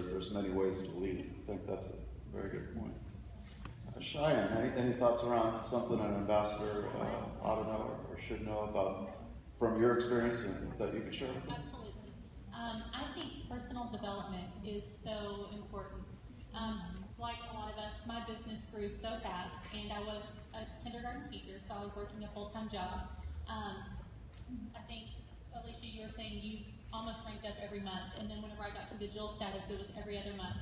there's many ways to lead. I think that's a very good point. Cheyenne, any thoughts around something an ambassador ought to know or should know about from your experience and that you could share with them? Absolutely. I think personal development is so important. Like a lot of us, my business grew so fast, and I was a kindergarten teacher, so I was working a full-time job. I think, Alicia, you were saying you almost ranked up every month, and then whenever I got to the Jewel status, it was every other month.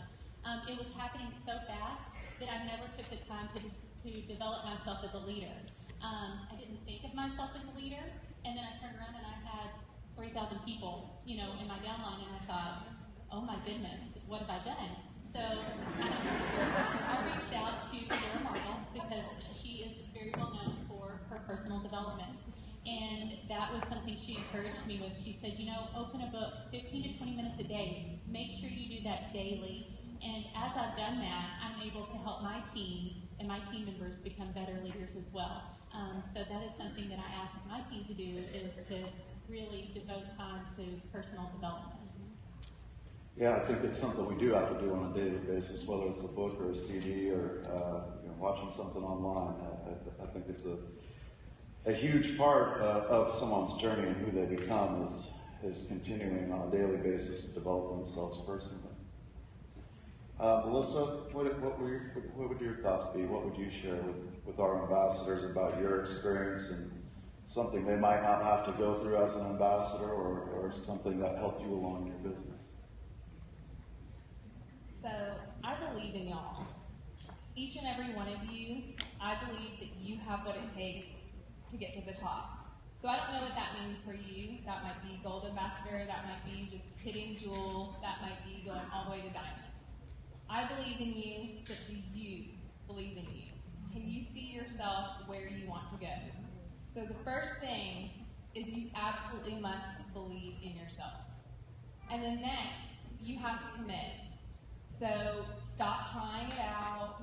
It was happening so fast that I never took the time to develop myself as a leader. I didn't think of myself as a leader, and then I turned around and I had 3,000 people, in my downline, and I thought, oh my goodness, what have I done? So I reached out to Sarah Marble because she is very well known for her personal development. And that was something she encouraged me with. She said, open a book 15 to 20 minutes a day. Make sure you do that daily. And as I've done that, I'm able to help my team and my team members become better leaders as well. So that is something that I ask my team to do, is to really devote time to personal development. Yeah, I think it's something we do have to do on a daily basis, whether it's a book or a CD or watching something online. I think it's a huge part of someone's journey and who they become is continuing on a daily basis to develop themselves personally. Melissa, what would your thoughts be? What would you share with our ambassadors about your experience and something they might not have to go through as an ambassador, or something that helped you along in your business? So I believe in y'all. Each and every one of you, I believe that you have what it takes to get to the top. So I don't know what that means for you. That might be Gold Ambassador, that might be just hitting Jewel, that might be going all the way to Diamond. I believe in you, but do you believe in you? Can you see yourself where you want to go? So the first thing is you absolutely must believe in yourself. And then next, you have to commit. So stop trying it out.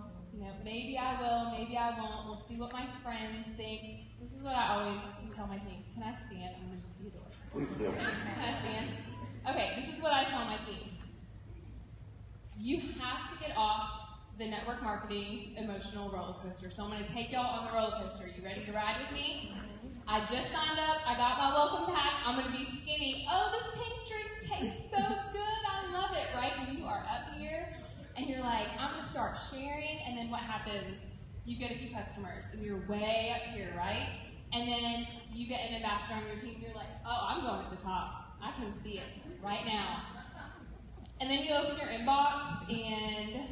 Maybe I will, maybe I won't. We'll see what my friends think. This is what I always tell my team. Can I stand? I'm going to just be the door. Please do. Okay, can I stand? Okay, this is what I tell my team. You have to get off the network marketing emotional roller coaster. So I'm going to take y'all on the roller coaster. You ready to ride with me? I just signed up. I got my welcome pack. I'm going to be skinny. Oh, this pink drink tastes so good. I love it, right? And you are up here, and you're like, I'm going to start sharing. And then what happens? You get a few customers, and you're way up here, right? And then you get an ambassador on your team. You're like, oh, I'm going to the top. I can see it right now. And then you open your inbox, and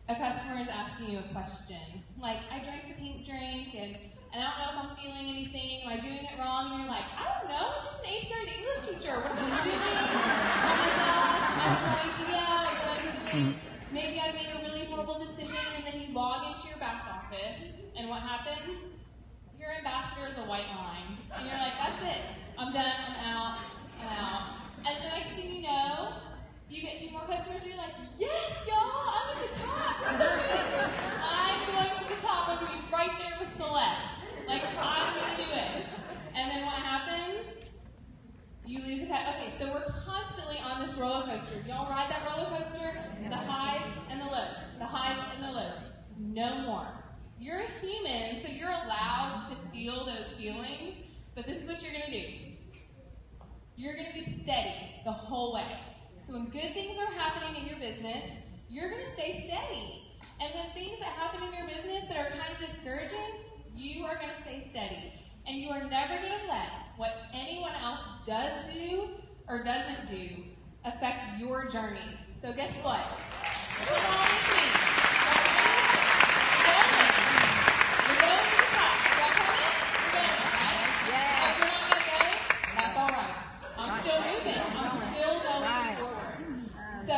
a customer is asking you a question. Like, I drank the pink drink, and I don't know if I'm feeling anything. Am I doing it wrong? And you're like, I don't know. I'm just an 8th grade English teacher. What am I doing? Oh my gosh, I have no idea what I'm doing. Maybe I made a really horrible decision, and then you log into your back office, and what happens? Your ambassador is a white line. And you're like, that's it. I'm done. I'm out. I'm out. And the next thing you know, you get 2 more customers, and you're like, yes, y'all, I'm at the top. I'm going to the top. I'm going to be right there with Celeste. Like, I'm going to do it. And then what happens? You lose a cut. Okay, so we're constantly on this roller coaster. Y'all ride that roller coaster? The highs and the lows. The highs and the lows. No more. You're a human, so you're allowed to feel those feelings, but this is what you're going to do. You're going to be steady the whole way. So when good things are happening in your business, you're going to stay steady. And when things that happen in your business that are kind of discouraging, you are going to stay steady. And you are never going to let what anyone else does do or doesn't do affect your journey. So guess what? Come on with me. We're going to the top. Y'all coming? We're going, right? Yeah. If we're not going to go, that's all right. I'm still moving. I'm still going forward. So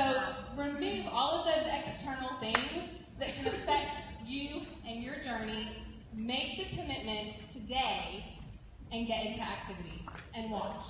remove all of those external things that can affect you and your journey. Make the commitment today and get into activity and watch.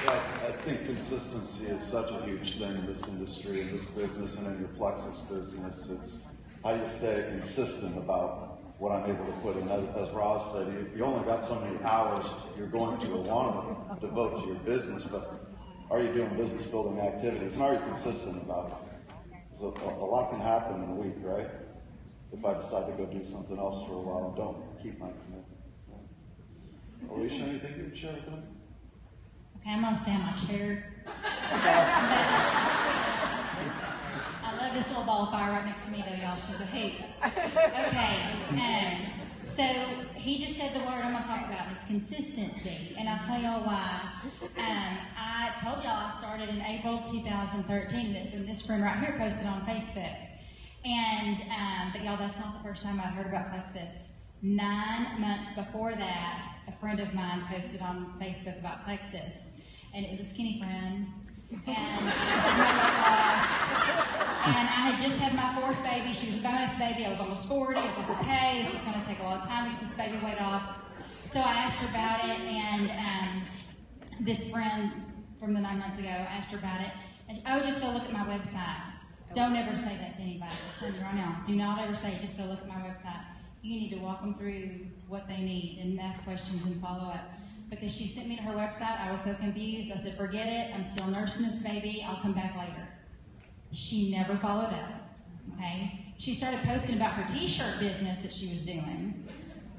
I think consistency is such a huge thing in this industry, in this business, and in your Plexus business. It's how do you stay consistent about what I'm able to put in. As Roz said, you only got so many hours you're going to want to devote to your business, but are you doing business building activities, and are you consistent about it? So a lot can happen in a week, right? If I decide to go do something else for a while and don't keep my commitment. Alicia, anything you would share with them? Okay, I'm going to stay on my chair. I love this little ball of fire right next to me, though, y'all. She's a hoot. Okay, so he just said the word I'm going to talk about, and it's consistency. And I'll tell y'all why. I told y'all I started in April 2013, and that's when this friend right here posted on Facebook. And, but y'all, that's not the first time I've heard about Plexus. 9 months before that, a friend of mine posted on Facebook about Plexus, and it was a skinny friend, and I had just had my 4th baby. She was a bonus baby. I was almost 40. I was like, okay, this is going to take a lot of time to get this baby weight off. So I asked her about it, and this friend from the 9 months ago, I asked her about it, and just go look at my website. Don't ever say that to anybody. I'm telling you right now. Do not ever say, just go look at my website. You need to walk them through what they need and ask questions and follow up. Because she sent me to her website, I was so confused. I said, forget it, I'm still nursing this baby, I'll come back later. She never followed up, okay? She started posting about her t-shirt business that she was doing,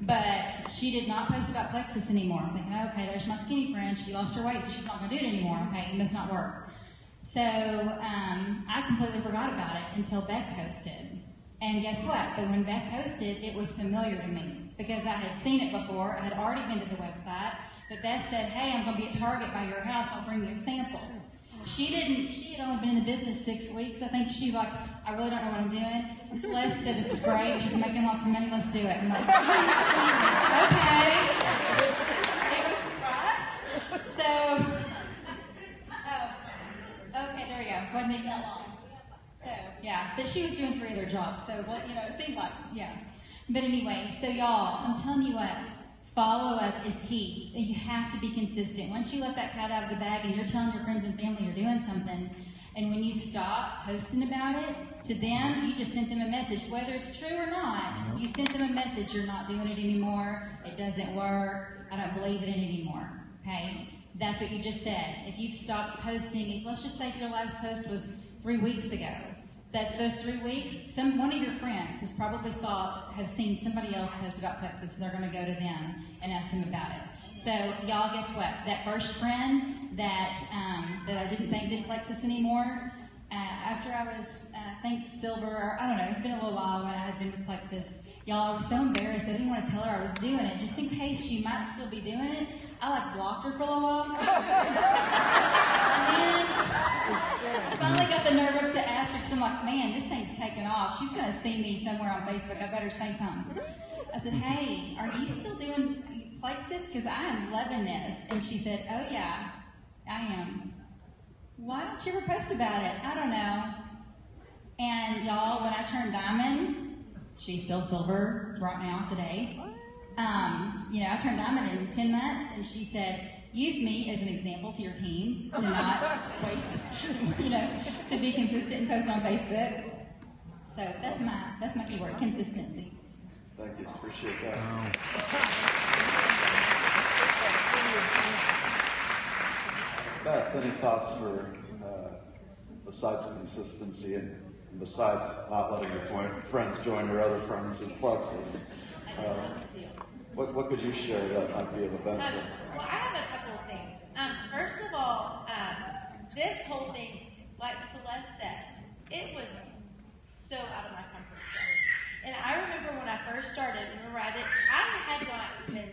but she did not post about Plexus anymore. I'm thinking, okay, there's my skinny friend, she lost her weight, so she's not gonna do it anymore, okay? It must not work. So I completely forgot about it until Beth posted. And guess what? But when Beth posted, it was familiar to me because I had seen it before. I had already been to the website. But Beth said, hey, I'm going to be at Target by your house. I'll bring you a sample. She had only been in the business 6 weeks. I think she's like, I really don't know what I'm doing. Celeste said, this is great. She's making lots of money. Let's do it. I'm like, okay. It was right. So, okay, there we go. Wasn't even that long. So, yeah, but she was doing 3 other jobs, so, it seemed like, yeah. But anyway, so y'all, I'm telling you what, follow-up is key. You have to be consistent. Once you let that cat out of the bag and you're telling your friends and family you're doing something, and when you stop posting about it, to them, you just sent them a message. Whether it's true or not, you sent them a message, you're not doing it anymore, it doesn't work, I don't believe in it anymore, okay? That's what you just said. If you've stopped posting, let's just say if your last post was 3 weeks ago, that those 3 weeks, one of your friends has probably has seen somebody else post about Plexus, and they're going to go to them and ask them about it. So y'all, guess what? That first friend that I didn't think did Plexus anymore, after I was, I think silver, or I don't know, it's been a little while when I had been with Plexus. Y'all, I was so embarrassed. I didn't want to tell her I was doing it, just in case she might still be doing it. I blocked her for a little while. And then I finally got the nerve up to ask her, because I'm like, man, this thing's taking off. She's going to see me somewhere on Facebook. I better say something. I said, hey, are you still doing Plexus? Because I am loving this. And she said, oh, yeah, I am. Why don't you ever post about it? I don't know. And y'all, when I turned diamond, she's still silver right now today. I turned diamond in 10 months, and she said, use me as an example to your team to not waste, to be consistent and post on Facebook. So that's my key word, consistency. Thank you, appreciate that. Beth, any thoughts for, besides consistency and besides not letting your friends join your other friends in Plexus? What could you share that might be of a benefit? Well, I have a couple of things. First of all, this whole thing, like Celeste said, it was so out of my comfort zone. And I remember when I first started, I had not even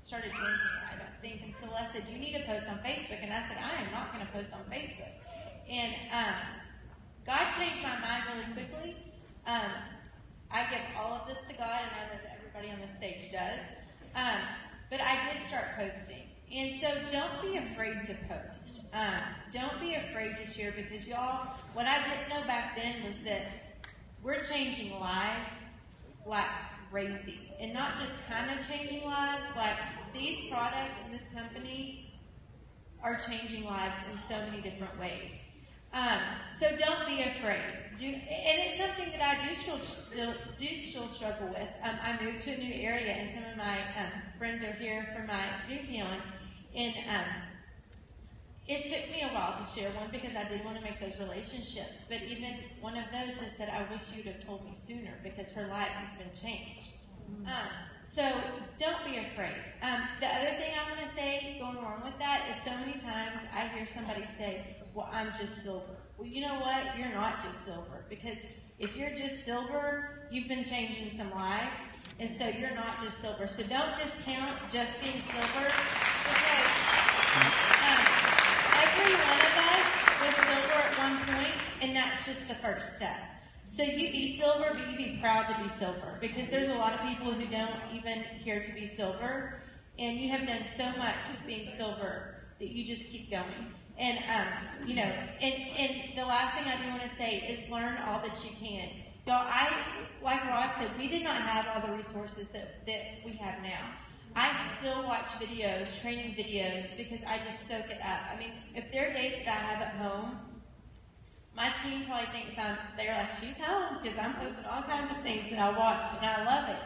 started drinking, I don't think, and Celeste said, you need to post on Facebook. And I said, I am not going to post on Facebook. And God changed my mind really quickly. I give all of this to God, and I know that everybody on the stage does. But I did start posting. And so don't be afraid to post. Don't be afraid to share, because y'all, what I didn't know back then was that we're changing lives like crazy. And not just kind of changing lives, like these products in this company are changing lives in so many different ways. So don't be afraid. And it's something that I do still struggle with. I moved to a new area, and some of my friends are here from my new town, and it took me a while to share one because I did want to make those relationships. But even one of those has said, "I wish you'd have told me sooner," because her life has been changed. So don't be afraid. The other thing I'm going to say going along with that is so many times I hear somebody say, "Well, I'm just silver." Well, you know what? You're not just silver, because if you're just silver, you've been changing some lives, and so you're not just silver. So don't discount just being silver, because every one of us was silver at one point, and that's just the first step. So you be silver, but you be proud to be silver, because there's a lot of people who don't even care to be silver, and you have done so much with being silver that you just keep going. And, and the last thing I do want to say is learn all that you can. Y'all, like Ross said, we did not have all the resources that we have now. I still watch videos, training videos, because I just soak it up. I mean, if there are days that I have at home, my team probably thinks they're like, she's home, because I'm posting all kinds of things that I watch, and I love it.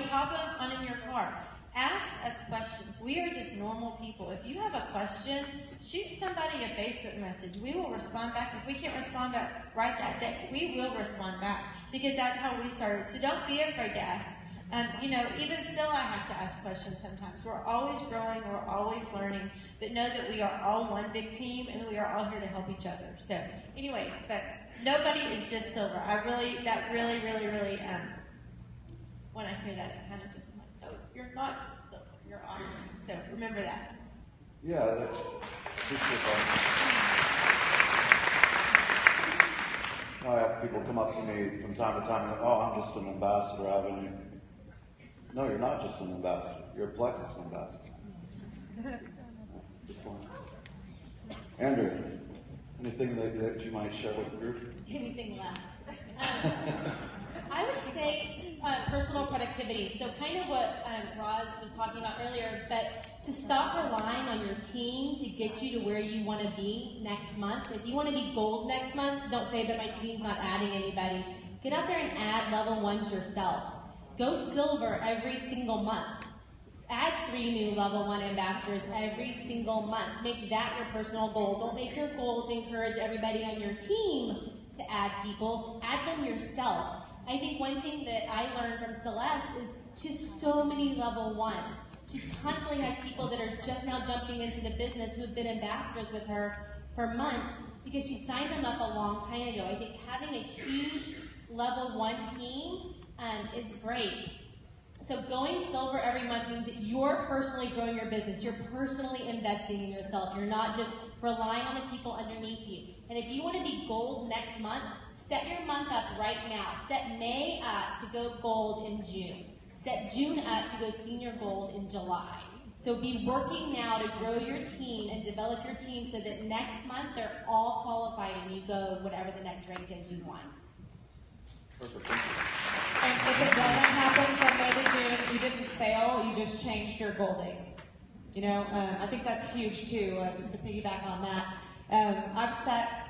Pop them on in your car. Ask us questions. We are just normal people. If you have a question, shoot somebody a Facebook message. We will respond back. If we can't respond back right that day, we will respond back, because that's how we started. So don't be afraid to ask. Even still, I have to ask questions sometimes. We're always growing. We're always learning. But know that we are all one big team, and we are all here to help each other. So, anyways, but nobody is just silver. That really, when I hear that, it kind of just, I'm like, oh, you're not just silver. You're awesome. So remember that. Yeah, appreciate that. I have people come up to me from time to time and go, "Oh, I'm just an ambassador." No, you're not just an ambassador. You're a Plexus ambassador. Good point. Andrew, anything that you might share with the group? Anything left? I would say personal productivity. So kind of what Roz was talking about earlier, but to stop relying on your team to get you to where you want to be next month. If you want to be gold next month, don't say that my team's not adding anybody. Get out there and add level ones yourself. Go silver every single month. Add 3 new level 1 ambassadors every single month. Make that your personal goal. Don't make your goal to encourage everybody on your team to add people. Add them yourself. I think one thing that I learned from Celeste is she has so many level 1s. She constantly has people that are just now jumping into the business who have been ambassadors with her for months because she signed them up a long time ago. I think having a huge level 1 team is great. So going silver every month means that you're personally growing your business. You're personally investing in yourself. You're not just relying on the people underneath you. And if you want to be gold next month, set your month up right now. Set May up to go gold in June. Set June up to go senior gold in July. So be working now to grow your team and develop your team so that next month they're all qualified and you go whatever the next rank is you want. Perfect. Thank you. And if it doesn't happen from May to June, you didn't fail, you just changed your goal date. I think that's huge too, just to piggyback on that. I've set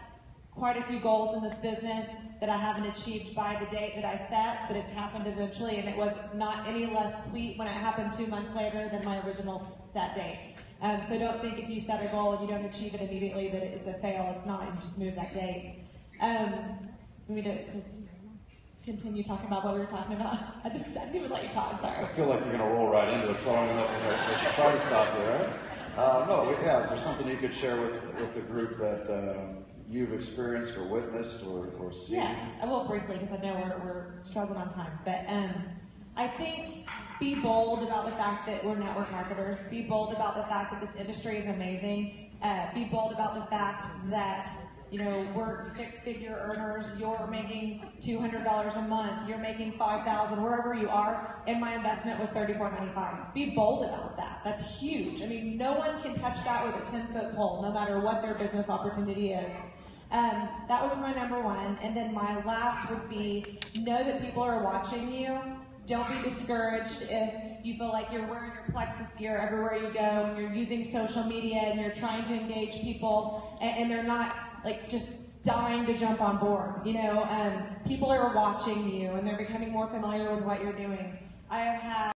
quite a few goals in this business that I haven't achieved by the date that I set, but it's happened eventually, and it was not any less sweet when it happened 2 months later than my original set date. So don't think if you set a goal and you don't achieve it immediately that it's a fail. It's not. You just move that date. We don't just continue talking about what we were talking about. I didn't even let you talk, sorry. I feel like you're going to roll right into it, so I don't know if I should try to stop you, right? Is there something you could share with the group that you've experienced or witnessed or seen? Yes, I will briefly because I know we're struggling on time. But I think be bold about the fact that we're network marketers. Be bold about the fact that this industry is amazing. Be bold about the fact that we're 6-figure earners. You're making $200 a month. You're making $5,000 wherever you are. And my investment was $34.95. Be bold about that. That's huge. I mean, no one can touch that with a 10-foot pole, no matter what their business opportunity is. That would be my number one. And then my last would be know that people are watching you. Don't be discouraged if you feel like you're wearing your Plexus gear everywhere you go and you're using social media and you're trying to engage people and they're not like just dying to jump on board. You know, people are watching you and they're becoming more familiar with what you're doing. I have had